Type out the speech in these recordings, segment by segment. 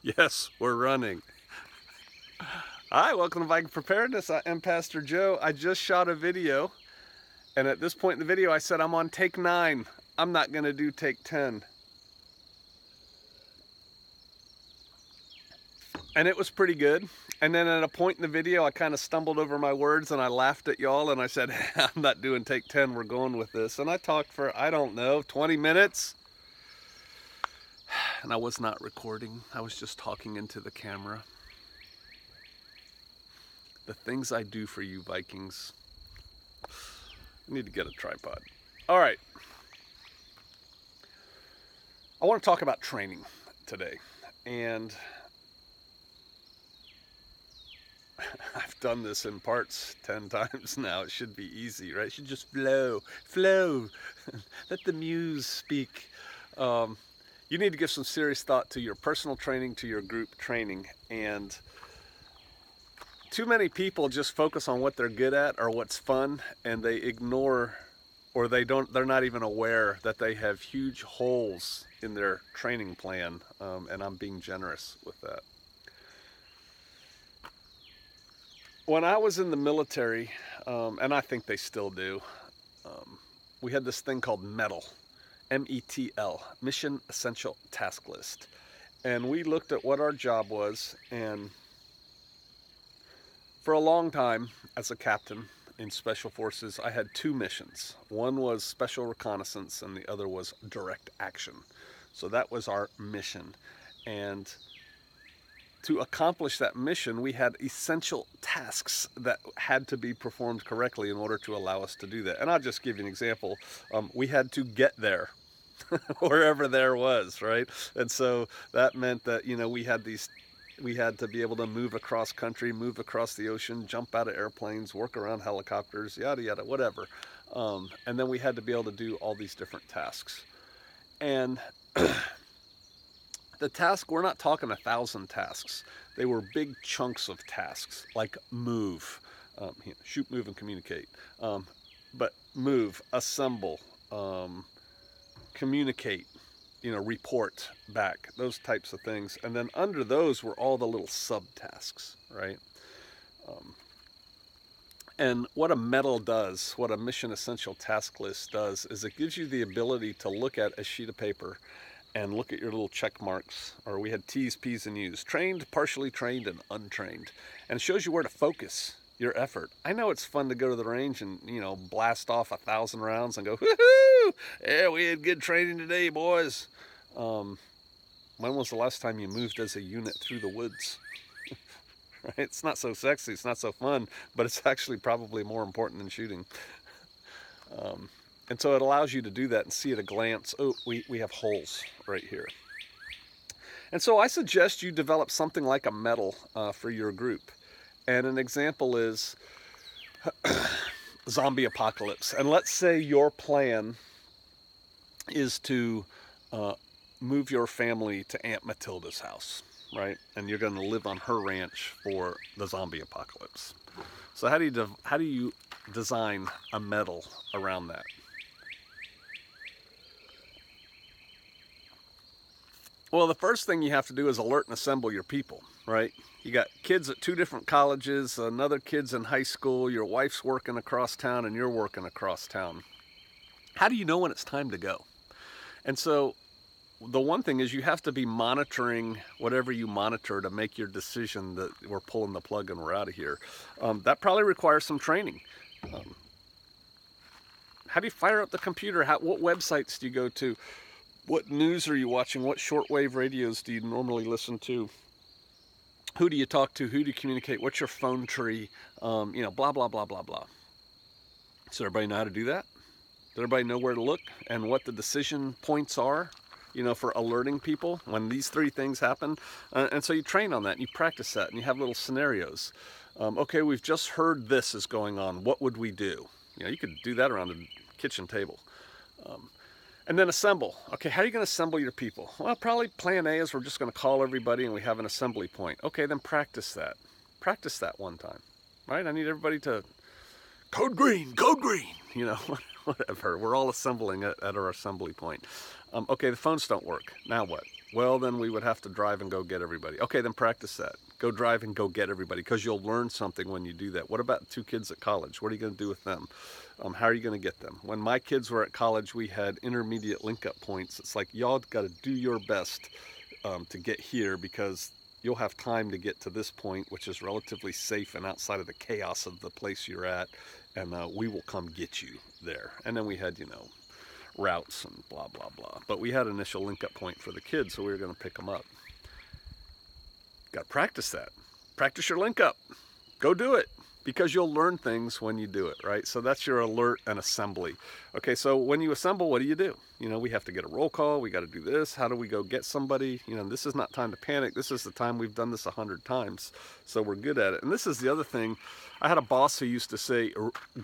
Yes, we're running. Hi, welcome to Viking Preparedness. I am Pastor Joe. I just shot a video, and at this point in the video, I said I'm on take 9. I'm not going to do take 10. And it was pretty good. And then at a point in the video, I kind of stumbled over my words and I laughed at y'all and I said, I'm not doing take 10, we're going with this. And I talked for, I don't know, 20 minutes. And I was not recording. I was just talking into the camera. The things I do for you, Vikings. I need to get a tripod. All right. I want to talk about training today. And I've done this in parts 10 times now. It should be easy, right? It should just flow. Let the muse speak. You need to give some serious thought to your personal training, to your group training. And too many people just focus on what they're good at or what's fun, and they ignore, or they're not even aware that they have huge holes in their training plan. And I'm being generous with that. When I was in the military, and I think they still do, we had this thing called Metl, M-E-T-L, Mission Essential Task List. And we looked at what our job was, and for a long time, as a captain in Special Forces, I had 2 missions. One was special reconnaissance, and the other was direct action. So that was our mission. And to accomplish that mission, we had essential tasks that had to be performed correctly in order to allow us to do that. And I'll just give you an example. We had to get there, wherever there was, right? And so that meant that, we had to be able to move across country, move across the ocean, jump out of airplanes, work around helicopters, yada, yada, whatever. And then we had to be able to do all these different tasks. And the task, we're not talking 1,000 tasks. They were big chunks of tasks, like move, shoot, move, and communicate. But move, assemble, communicate, report back, those types of things. And then under those were all the little subtasks, right? And what a Metl does, what a Mission Essential Task List does, is it gives you the ability to look at a sheet of paper and look at your little check marks, or we had T's, P's, and U's, trained, partially trained, and untrained. And it shows you where to focus your effort. I know it's fun to go to the range and, blast off 1,000 rounds and go, woohoo! Yeah, we had good training today, boys. When was the last time you moved as a unit through the woods? Right? It's not so sexy, it's not so fun, but it's actually probably more important than shooting. And so it allows you to do that and see at a glance, oh, we have holes right here. And so I suggest you develop something like a Metl for your group. And an example is zombie apocalypse. And let's say your plan is to move your family to Aunt Matilda's house, right? And you're going to live on her ranch for the zombie apocalypse. So how do you design a Metl around that? Well, the first thing you have to do is alert and assemble your people, right? You got kids at 2 different colleges, another kid's in high school, your wife's working across town, and you're working across town. How do you know when it's time to go? And so the one thing is you have to be monitoring whatever you monitor to make your decision that we're pulling the plug and we're out of here. That probably requires some training. How do you fire up the computer? What websites do you go to? What news are you watching? What shortwave radios do you normally listen to? Who do you talk to? Who do you communicate? What's your phone tree? Blah, blah, blah, blah, blah. Does everybody know how to do that? Does everybody know where to look and what the decision points are, for alerting people when these 3 things happen? And so you train on that and you practice that and you have little scenarios. Okay, we've just heard this is going on. What would we do? You could do that around the kitchen table. And then assemble. Okay, how are you going to assemble your people? Well, probably plan A is we're just going to call everybody and we have an assembly point. Okay, then practice that. Practice that one time, right? I need everybody to code green, whatever. We're all assembling at our assembly point. Okay, the phones don't work. Now what? Well, then we would have to drive and go get everybody. Okay, then practice that. Go drive and go get everybody, because you'll learn something when you do that. What about 2 kids at college? What are you going to do with them? How are you going to get them? When my kids were at college, we had intermediate link-up points. It's like, y'all got to do your best to get here, because you'll have time to get to this point, which is relatively safe and outside of the chaos of the place you're at, and we will come get you there. And then we had, routes and blah, blah, blah. But we had an initial link-up point for the kids, so we were going to pick them up. Got to practice that. Practice your link-up. Go do it, because you'll learn things when you do it, right? So that's your alert and assembly. Okay, so when you assemble, what do? We have to get a roll call. We got to do this. How do we go get somebody? This is not time to panic. This is the time we've done this 100 times, so we're good at it. And this is the other thing. I had a boss who used to say,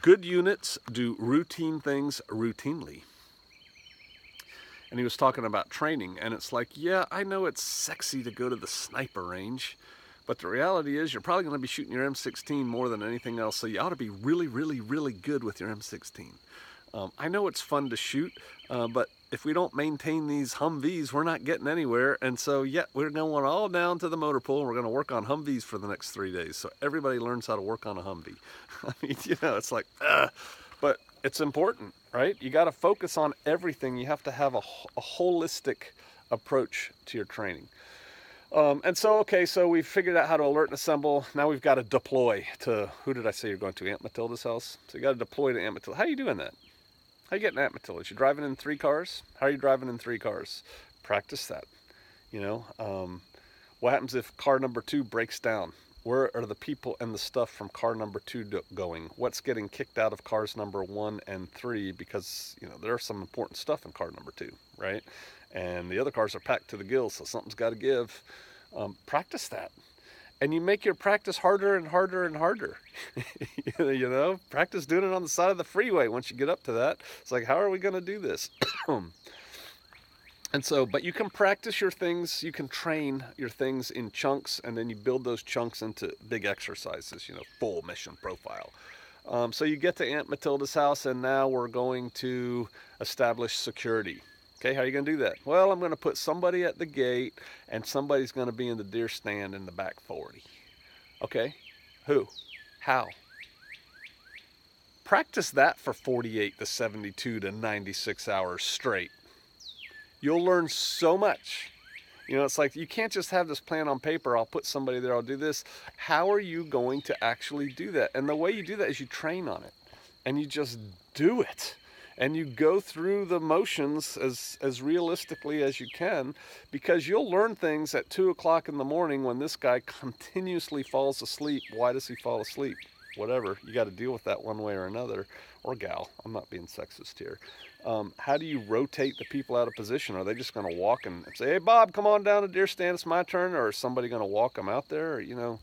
good units do routine things routinely. And he was talking about training, and it's like, yeah, I know it's sexy to go to the sniper range, but the reality is you're probably going to be shooting your M16 more than anything else, so you ought to be really, really, really good with your M16. I know it's fun to shoot, but if we don't maintain these Humvees, we're not getting anywhere. And so, yeah, we're going all down to the motor pool, and we're going to work on Humvees for the next 3 days. So everybody learns how to work on a Humvee. I mean, it's like, but it's important, right? You got to focus on everything. You have to have a holistic approach to your training. And so, okay, so we've figured out how to alert and assemble. Now we've got to deploy to, who did I say you're going to? Aunt Matilda's house? So you got to deploy to Aunt Matilda. How are you doing that? How are you getting Aunt Matilda's? You driving in 3 cars? How are you driving in 3 cars? Practice that. What happens if car number 2 breaks down? Where are the people and the stuff from car number 2 going? What's getting kicked out of cars number 1 and 3? Because, there's some important stuff in car number 2, right? And the other cars are packed to the gills, so something's got to give. Practice that. And you make your practice harder and harder and harder. Practice doing it on the side of the freeway once you get up to that. It's like, how are we going to do this? And so, but you can practice your things, you can train your things in chunks, and then you build those chunks into big exercises, full mission profile. So you get to Aunt Matilda's house, and now we're going to establish security. Okay, how are you going to do that? Well, I'm going to put somebody at the gate, and somebody's going to be in the deer stand in the back 40. Okay, who? How? Practice that for 48 to 72 to 96 hours straight. You'll learn so much. It's like, you can't just have this plan on paper. I'll put somebody there, I'll do this. How are you going to actually do that? And the way you do that is you train on it, and you just do it. And you go through the motions as realistically as you can, because you'll learn things at 2 o'clock in the morning when this guy continuously falls asleep. Why does he fall asleep? Whatever. You got to deal with that one way or another. Or gal. I'm not being sexist here. How do you rotate the people out of position? Are they just going to walk and say, hey, Bob, come on down to deer stand, it's my turn? Or is somebody going to walk them out there? Or, you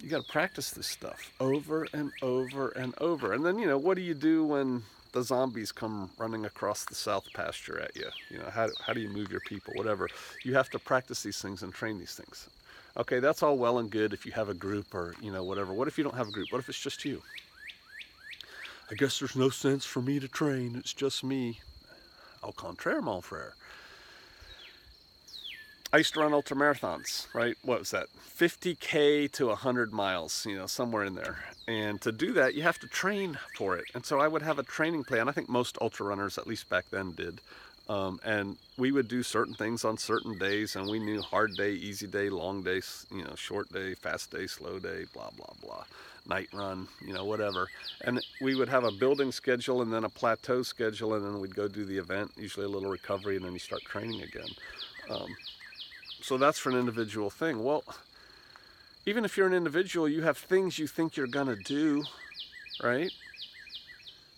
got to practice this stuff over and over and over. And then, what do you do when the zombies come running across the south pasture at you? How do you move your people? Whatever. You have to practice these things and train these things. Okay, that's all well and good if you have a group or, whatever. What if you don't have a group? What if it's just you? I guess there's no sense for me to train. It's just me. Au contraire, mon frère. I used to run ultramarathons, right? What was that? 50K to 100 miles, somewhere in there. And to do that, you have to train for it. And so I would have a training plan. I think most ultra runners, at least back then, did. And we would do certain things on certain days, and we knew hard day, easy day, long day, short day, fast day, slow day, blah, blah, blah. Night run, whatever. And we would have a building schedule and then a plateau schedule, and then we'd go do the event, usually a little recovery, and then you start training again. So that's for an individual thing. Well, even if you're an individual, you have things you think you're going to do, right?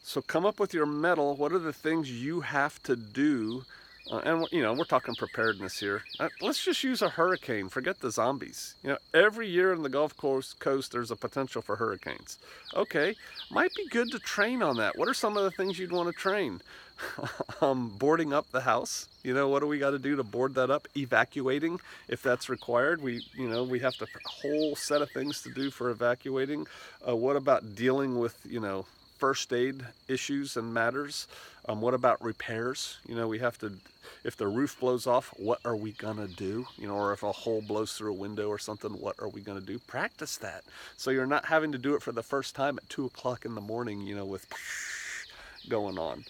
So come up with your Metl. What are the things you have to do? And, we're talking preparedness here. Let's just use a hurricane. Forget the zombies. Every year in the Gulf Coast, there's a potential for hurricanes. Okay, might be good to train on that. What are some of the things you'd want to train? Boarding up the house. What do we got to do to board that up? Evacuating, if that's required. We have a whole set of things to do for evacuating. What about dealing with, first aid issues and matters? What about repairs? You know, we have to, if the roof blows off, what are we gonna do? You know, or if a hole blows through a window or something, what are we gonna do? Practice that. So you're not having to do it for the first time at 2 o'clock in the morning, you know, with going on.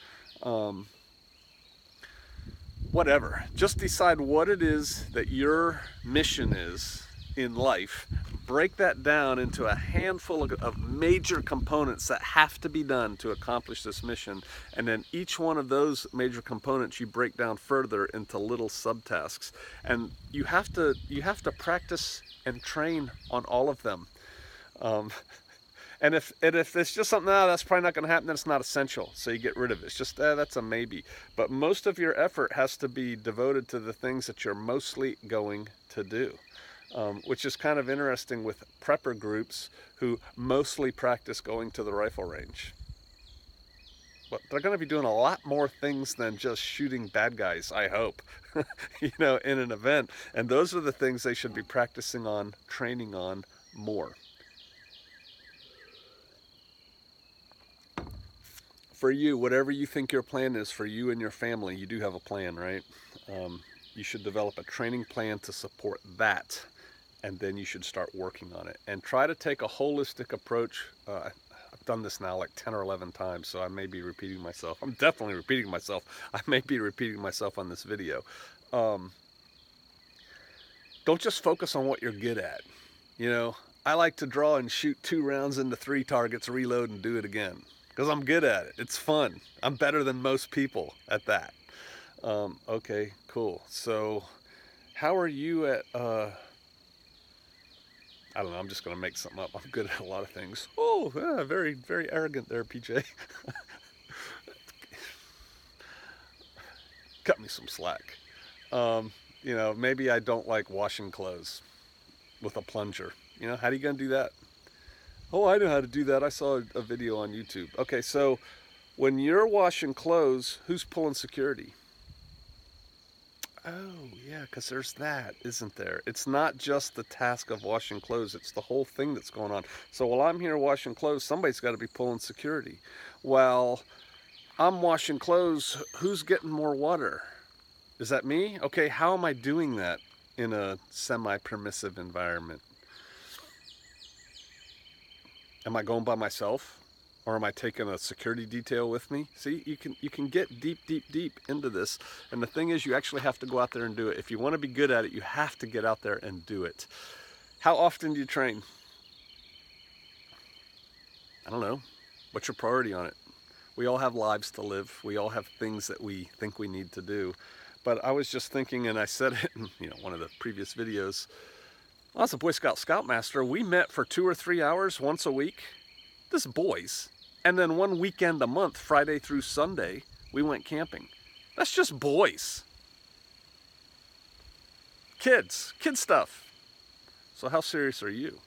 Whatever. Just decide what it is that your mission is in life. Break that down into a handful of major components that have to be done to accomplish this mission, and then each one of those major components you break down further into little subtasks, and you have to practice and train on all of them. And if it's just something, that's probably not going to happen, then it's not essential, so you get rid of it. It's just, that's a maybe. But most of your effort has to be devoted to the things that you're mostly going to do, which is kind of interesting with prepper groups who mostly practice going to the rifle range. But they're going to be doing a lot more things than just shooting bad guys, I hope, you know, in an event. And those are the things they should be practicing on, training on more. For you, whatever you think your plan is for you and your family, you do have a plan, right? You should develop a training plan to support that, and then you should start working on it. And try to take a holistic approach. I've done this now like 10 or 11 times, so I may be repeating myself. I'm definitely repeating myself. I may be repeating myself on this video. Don't just focus on what you're good at. You know, I like to draw and shoot 2 rounds into 3 targets, reload, and do it again. Because I'm good at it. It's fun. I'm better than most people at that. Okay, cool. So how are you at, I don't know, I'm just going to make something up. I'm good at a lot of things. Oh, yeah, very, very arrogant there, PJ. Cut me some slack. You know, maybe I don't like washing clothes with a plunger. You know, how are you going to do that? Oh, I know how to do that. I saw a video on YouTube. Okay, so when you're washing clothes, who's pulling security? Oh, yeah, because there's that, isn't there? It's not just the task of washing clothes. It's the whole thing that's going on. So while I'm here washing clothes, somebody's got to be pulling security. While I'm washing clothes, who's getting more water? Is that me? Okay, how am I doing that in a semi-permissive environment? Am I going by myself, or am I taking a security detail with me? See, you can get deep into this, and the thing is, you actually have to go out there and do it. If you want to be good at it, you have to get out there and do it. How often do you train? I don't know. What's your priority on it? We all have lives to live. We all have things that we think we need to do. But I was just thinking, and I said it in one of the previous videos. Well, as a Boy Scout Scoutmaster, we met for 2 or 3 hours once a week. This boys. And then one weekend a month, Friday through Sunday, we went camping. That's just boys. Kid stuff. So how serious are you?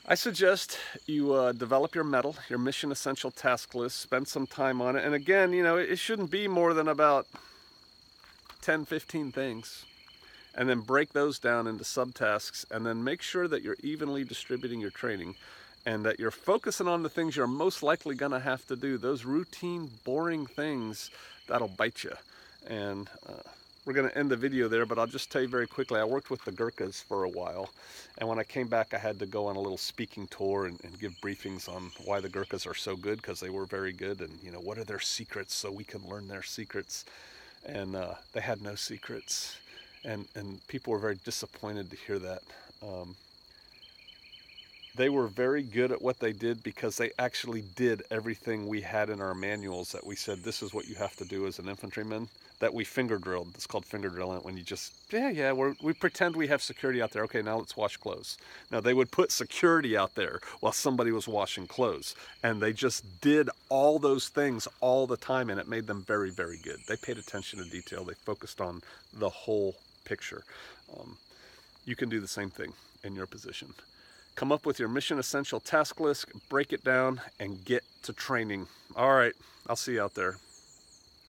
I suggest you develop your Metl, your mission essential task list, spend some time on it. And again, it shouldn't be more than about 10, 15 things. And then break those down into subtasks, and then make sure that you're evenly distributing your training and that you're focusing on the things you're most likely going to have to do. Those routine, boring things, that'll bite you. And we're going to end the video there, but I'll just tell you very quickly, I worked with the Gurkhas for a while, and when I came back, I had to go on a little speaking tour and give briefings on why the Gurkhas are so good, because they were very good, and what are their secrets so we can learn their secrets. And they had no secrets. And people were very disappointed to hear that. They were very good at what they did because they actually did everything we had in our manuals that we said, this is what you have to do as an infantryman, that we finger drilled. It's called finger drilling, when you just, we pretend we have security out there. Okay, now let's wash clothes. Now, they would put security out there while somebody was washing clothes. And they just did all those things all the time, and it made them very, very good. They paid attention to detail. They focused on the whole picture. You can do the same thing in your position. Come up with your mission essential task list, break it down, and get to training. All right, I'll see you out there.